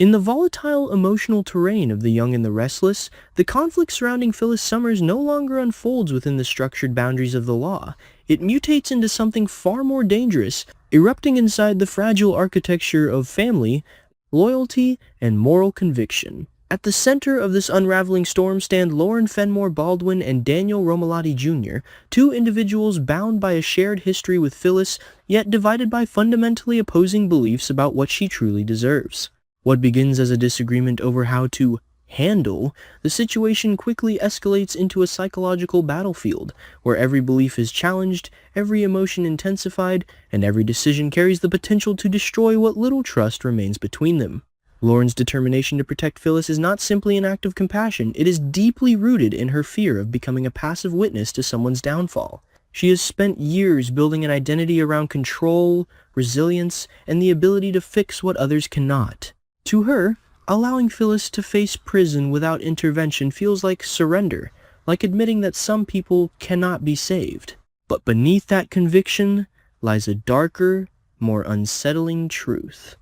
In the volatile emotional terrain of The Young and the Restless, the conflict surrounding Phyllis Summers no longer unfolds within the structured boundaries of the law. It mutates into something far more dangerous, erupting inside the fragile architecture of family, loyalty, and moral conviction. At the center of this unraveling storm stand Lauren Fenmore Baldwin and Daniel Romalotti Jr., two individuals bound by a shared history with Phyllis, yet divided by fundamentally opposing beliefs about what she truly deserves. What begins as a disagreement over how to handle the situation quickly escalates into a psychological battlefield, where every belief is challenged, every emotion intensified, and every decision carries the potential to destroy what little trust remains between them. Lauren's determination to protect Phyllis is not simply an act of compassion, it is deeply rooted in her fear of becoming a passive witness to someone's downfall. She has spent years building an identity around control, resilience, and the ability to fix what others cannot. To her, allowing Phyllis to face prison without intervention feels like surrender, like admitting that some people cannot be saved. But beneath that conviction lies a darker, more unsettling truth.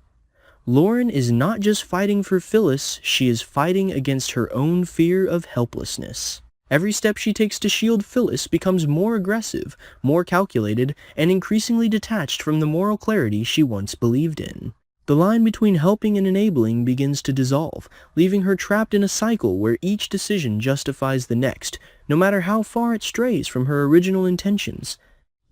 Lauren is not just fighting for Phyllis, she is fighting against her own fear of helplessness. Every step she takes to shield Phyllis becomes more aggressive, more calculated, and increasingly detached from the moral clarity she once believed in. The line between helping and enabling begins to dissolve, leaving her trapped in a cycle where each decision justifies the next, no matter how far it strays from her original intentions.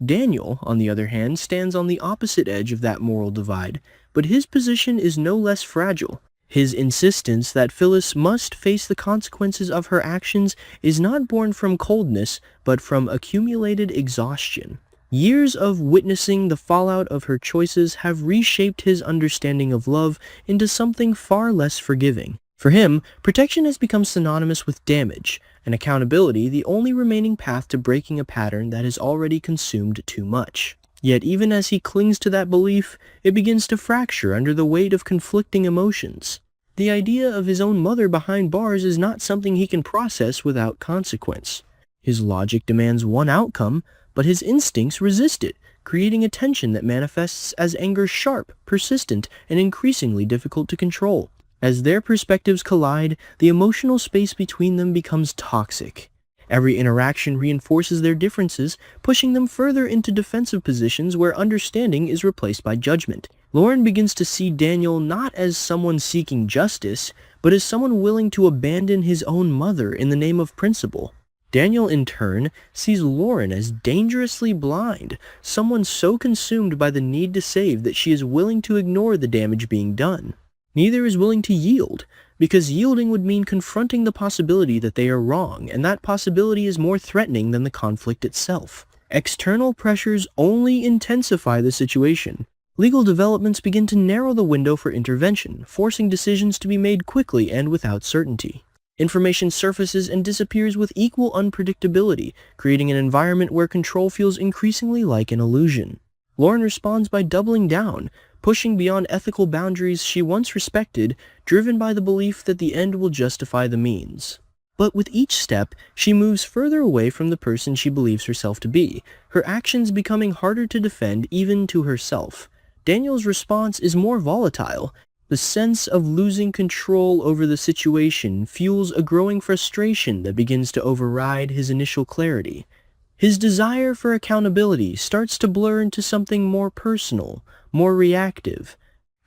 Daniel, on the other hand, stands on the opposite edge of that moral divide, but his position is no less fragile. His insistence that Phyllis must face the consequences of her actions is not born from coldness, but from accumulated exhaustion. Years of witnessing the fallout of her choices have reshaped his understanding of love into something far less forgiving. For him, protection has become synonymous with damage, and accountability the only remaining path to breaking a pattern that has already consumed too much. Yet even as he clings to that belief, it begins to fracture under the weight of conflicting emotions. The idea of his own mother behind bars is not something he can process without consequence. His logic demands one outcome, but his instincts resist it, creating a tension that manifests as anger sharp, persistent, and increasingly difficult to control. As their perspectives collide, the emotional space between them becomes toxic. Every interaction reinforces their differences, pushing them further into defensive positions where understanding is replaced by judgment. Lauren begins to see Daniel not as someone seeking justice, but as someone willing to abandon his own mother in the name of principle. Daniel, in turn, sees Lauren as dangerously blind, someone so consumed by the need to save that she is willing to ignore the damage being done. Neither is willing to yield, because yielding would mean confronting the possibility that they are wrong, and that possibility is more threatening than the conflict itself. External pressures only intensify the situation. Legal developments begin to narrow the window for intervention, forcing decisions to be made quickly and without certainty. Information surfaces and disappears with equal unpredictability, creating an environment where control feels increasingly like an illusion. Lauren responds by doubling down, pushing beyond ethical boundaries she once respected, driven by the belief that the end will justify the means. But with each step, she moves further away from the person she believes herself to be, her actions becoming harder to defend even to herself. Daniel's response is more volatile. The sense of losing control over the situation fuels a growing frustration that begins to override his initial clarity. His desire for accountability starts to blur into something more personal, more reactive.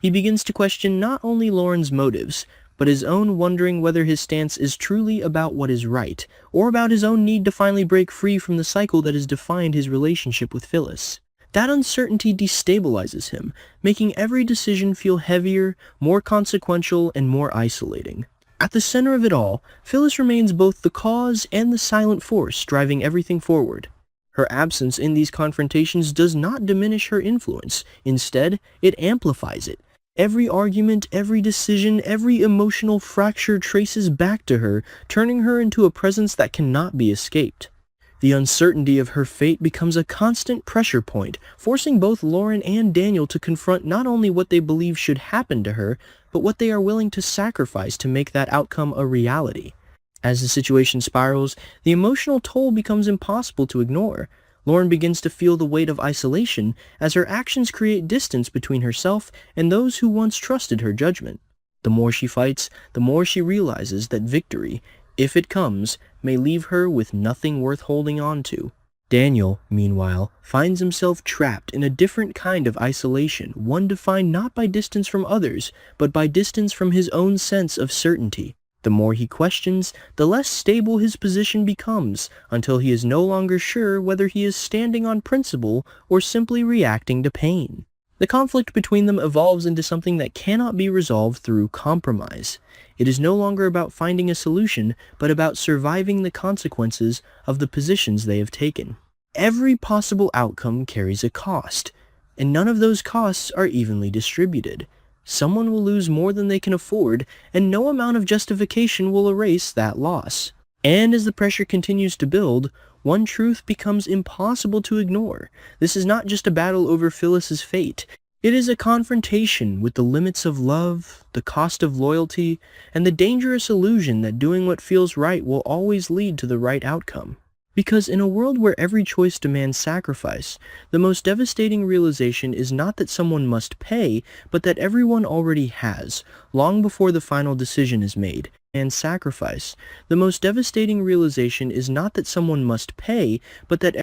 He begins to question not only Lauren's motives, but his own, wondering whether his stance is truly about what is right, or about his own need to finally break free from the cycle that has defined his relationship with Phyllis. That uncertainty destabilizes him, making every decision feel heavier, more consequential, and more isolating. At the center of it all, Phyllis remains both the cause and the silent force driving everything forward. Her absence in these confrontations does not diminish her influence. Instead, it amplifies it. Every argument, every decision, every emotional fracture traces back to her, turning her into a presence that cannot be escaped. The uncertainty of her fate becomes a constant pressure point, forcing both Lauren and Daniel to confront not only what they believe should happen to her, but what they are willing to sacrifice to make that outcome a reality. As the situation spirals, the emotional toll becomes impossible to ignore. Lauren begins to feel the weight of isolation as her actions create distance between herself and those who once trusted her judgment. The more she fights, the more she realizes that victory, if it comes, may leave her with nothing worth holding on to. Daniel, meanwhile, finds himself trapped in a different kind of isolation, one defined not by distance from others, but by distance from his own sense of certainty. The more he questions, the less stable his position becomes, until he is no longer sure whether he is standing on principle or simply reacting to pain. The conflict between them evolves into something that cannot be resolved through compromise. It is no longer about finding a solution, but about surviving the consequences of the positions they have taken. Every possible outcome carries a cost, and none of those costs are evenly distributed. Someone will lose more than they can afford, and no amount of justification will erase that loss. And as the pressure continues to build, one truth becomes impossible to ignore. This is not just a battle over Phyllis's fate. It is a confrontation with the limits of love, the cost of loyalty, and the dangerous illusion that doing what feels right will always lead to the right outcome. Because in a world where every choice demands sacrifice, the most devastating realization is not that someone must pay, but that everyone already has, long before the final decision is made. And sacrifice. The most devastating realization is not that someone must pay, but that